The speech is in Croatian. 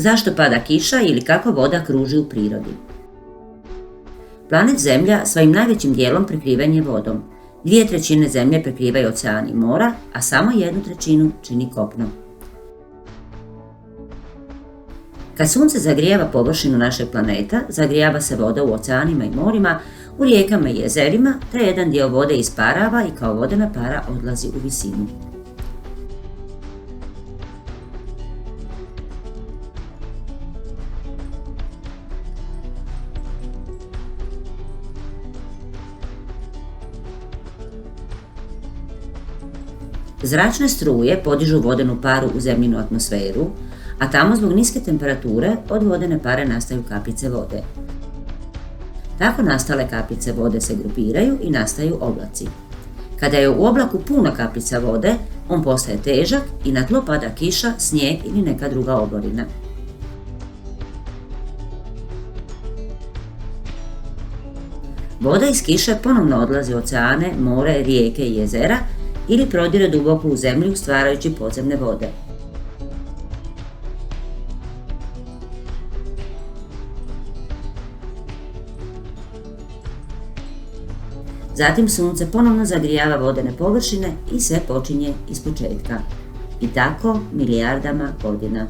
Zašto pada kiša ili kako voda kruži u prirodi? Planet Zemlja svojim najvećim dijelom prekriven je vodom. 2/3 Zemlje prekrivaju oceani i mora, a samo 1/3 čini kopno. Kad Sunce zagrijava površinu našeg planeta, zagrijava se voda u oceanima i morima, u rijekama i jezerima, te jedan dio vode isparava i kao vodena para odlazi u visinu. Zračne struje podižu vodenu paru u zemljinu atmosferu, a tamo zbog niske temperature od vodene pare nastaju kapljice vode. Tako nastale kapljice vode se grupiraju i nastaju oblaci. Kada je u oblaku puno kapljica vode, on postaje težak i na tlo pada kiša, snijeg ili neka druga oborina. Voda iz kiše ponovno odlazi u oceane, more, rijeke i jezera ili prodire duboko u zemlju stvarajući podzemne vode. Zatim Sunce ponovno zagrijava vodene površine i sve počinje ispočetka. I tako milijardama godina.